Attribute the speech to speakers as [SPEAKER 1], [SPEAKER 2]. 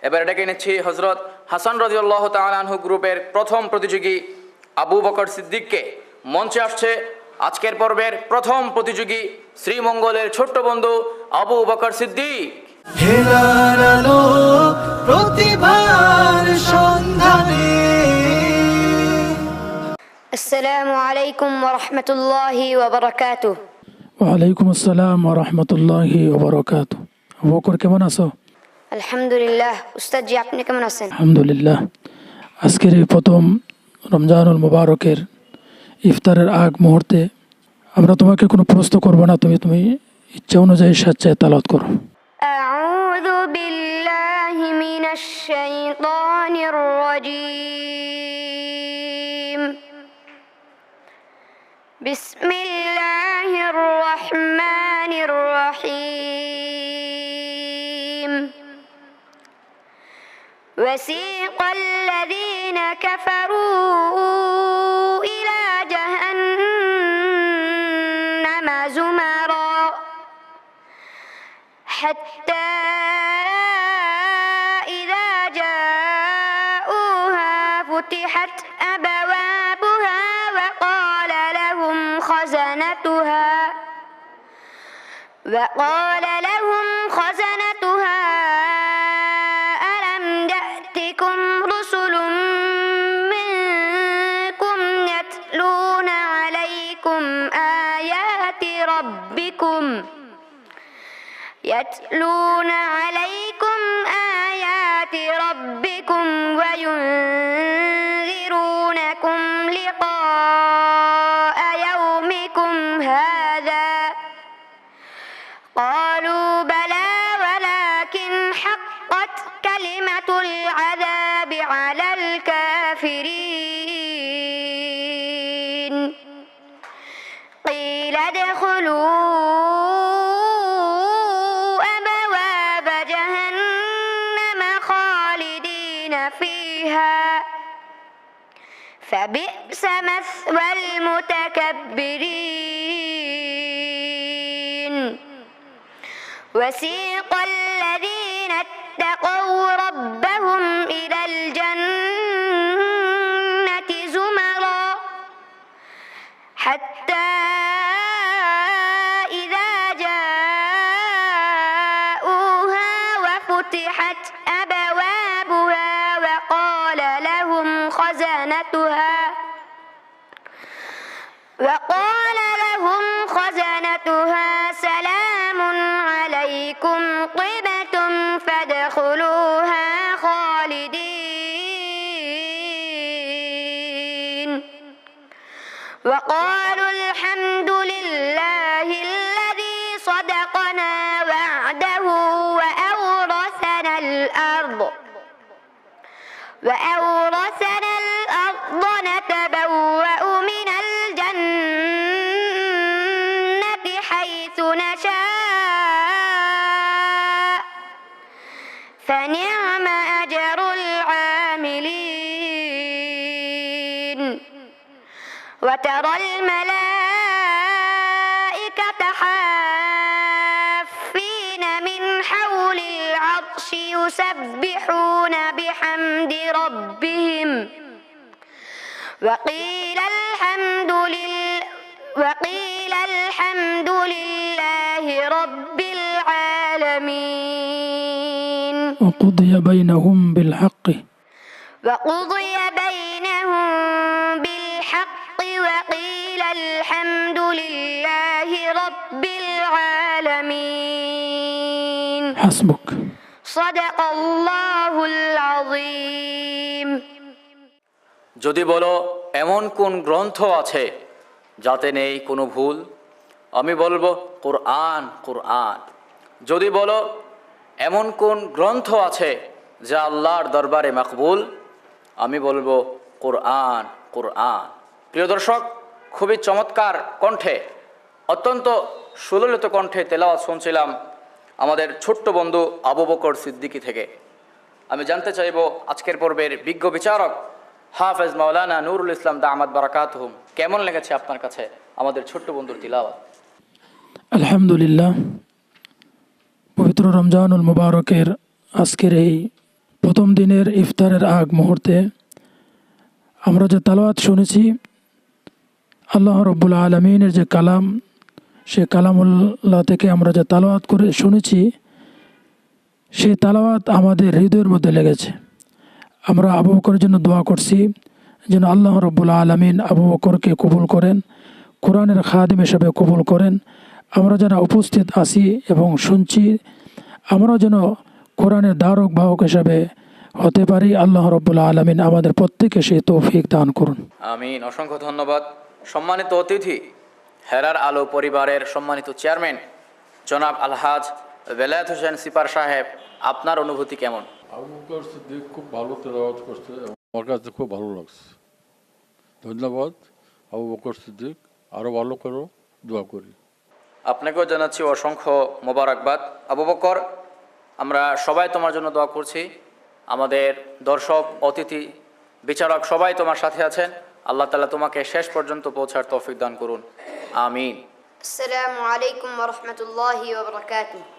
[SPEAKER 1] এবার ডেকে নিচ্ছি হযরত হাসান রাদিয়াল্লাহু তাআলা আনহু গ্রুপের প্রথম প্রতিযোগী আবু বকর সিদ্দিককে। মঞ্চে আসছে আজকের পর্বের প্রথম প্রতিযোগী শ্রীমঙ্গলের ছোট্ট বন্ধু আবু বকর সিদ্দিক।
[SPEAKER 2] হেলার আলো প্রতিভার সন্ধানে।
[SPEAKER 3] আসসালামু আলাইকুম ওয়া রাহমাতুল্লাহি ওয়া বারাকাতুহু।
[SPEAKER 4] ওয়ালাইকুম আসসালাম ওয়া রাহমাতুল্লাহি ওয়া বারাকাতুহু। আবু বকর কেমন আছো?
[SPEAKER 3] আলহামদুলিল্লাহ। উস্তাদ জি, আপনি কেমন আছেন?
[SPEAKER 4] আলহামদুলিল্লাহ। আজকের এই প্রথম রমজানুল মুবারকের ইফতারের আগ মুহূর্তে আমরা তোমাকে কোনো প্রশ্ন করব না, তুমি ইচ্ছা অনুযায়ী স্বেচ্ছায় তেলাওয়াত করো।
[SPEAKER 3] আউযু বিল্লাহি মিনাশ শাইতানির রাজীম। বিসমিল্লাহির রহমানির রহিম। وسيق الذين كفروا إلى جهنم زمرا حتى إذا جاءوها فتحت أبوابها وقال لهم خزنتها ألم يأتكم رسل منكم يتلون عليكم آيات ربكم وينذرونكم لقاء يومكم هذا قالوا بلى ولكن حقت كلمة العذاب على الكافرين قيل ادخلوا أبواب جهنم خالدين فيها فبئس مثوى المتكبرين وسيق الذين اتقوا ربهم إلى الجنة زمرا حتى إذا جاءوها وفتحت أبوابها وقال لهم خزنتها سلام عليكم طبتم فادخلوها خالدين وقالوا الحمد لله الذي صدقنا وعده وأورثنا الأرض نتبوأ من الجنة حيث نشاء فنعم أجر العاملين وترى الملائكة حافين من حول العرش يسبحون بحمد ربهم وقيل الحمد لله رب العالمين
[SPEAKER 4] وقضي بينهم بالحق
[SPEAKER 3] وقيل الحمد لله رب العالمين
[SPEAKER 4] حسبك
[SPEAKER 3] صدق الله العظيم।
[SPEAKER 1] যদি বলো এমন কোন গ্রন্থ আছে যাতে নেই কোনো ভুল, আমি বলবো কোরআন। যদি বলো এমন কোন গ্রন্থ আছে যা আল্লাহর দরবারে মাকবুল, আমি বলবো কোরআন। প্রিয় দর্শক, খুবই চমৎকার কণ্ঠে, অত্যন্ত সুললিত কণ্ঠে তেলাওয়াত শুনছিলাম আমাদের ছোট্ট বন্ধু আবু বকর সিদ্দিকী থেকে। আমি জানতে চাইব আজকের পর্বের বিজ্ঞ বিচারক হাফেজ মাওলানা নুরুল ইসলাম দামাত বারাকাতুহুম, কেমন লেগেছে আপনার কাছে আমাদের ছোট্ট বন্ধুর তিলাওয়াত?
[SPEAKER 4] আলহামদুলিল্লাহ, পবিত্র রমজানুল মুবারকের আজকের এই প্রথম দিনের ইফতারের আগ মুহূর্তে আমরা যে তালাওয়াত শুনেছি, আল্লাহ রব্বুল আলমিনের যে কালাম, সে কালামুল্লাহ থেকে আমরা যে তালাওয়াত করে শুনেছি, সেই তালাওয়াত আমাদের হৃদয়ের মধ্যে লেগেছে। আমরা আবু বকরের জন্য দোয়া করছি যেন আল্লাহ রব্বুল আলমিন আবু বকরকে কবুল করেন, কোরআনের খাদিম হিসেবে কবুল করেন। আমরা যারা উপস্থিত আছি এবং শুনছি, আমরাও যেন কোরআনের ধারক বাহক হিসাবে হতে পারি। আল্লাহ রব্বুল আলমিন আমাদের প্রত্যেকে সেই তৌফিক দান করুন।
[SPEAKER 1] আমিন। অসংখ্য ধন্যবাদ। সম্মানিত অতিথি, হেরার আলো পরিবারের সম্মানিত চেয়ারম্যান জনাব আলহাজ বেলায়েত হোসেন সিপার সাহেব, আপনার অনুভূতি কেমন?
[SPEAKER 5] আবু বকর সিদ্দিক খুব ভালো তেলাওয়াত করছে, আমার কাছে খুব ভালো লাগছে। ধন্যবাদ আবু বকর সিদ্দিক, আরও ভালো করো, দোয়া করি।
[SPEAKER 1] আপনাকেও জানাচ্ছি অসংখ্য মোবারকবাদ। আবু বকর, আমরা সবাই তোমার জন্য দোয়া করছি। আমাদের দর্শক, অতিথি, বিচারক সবাই তোমার সাথে আছেন। আল্লাহ তাআলা তোমাকে শেষ পর্যন্ত পৌঁছার তৌফিক দান করুন। আমিন।
[SPEAKER 3] আসসালামু আলাইকুম ওয়া রাহমাতুল্লাহি ওয়া বারাকাতুহু।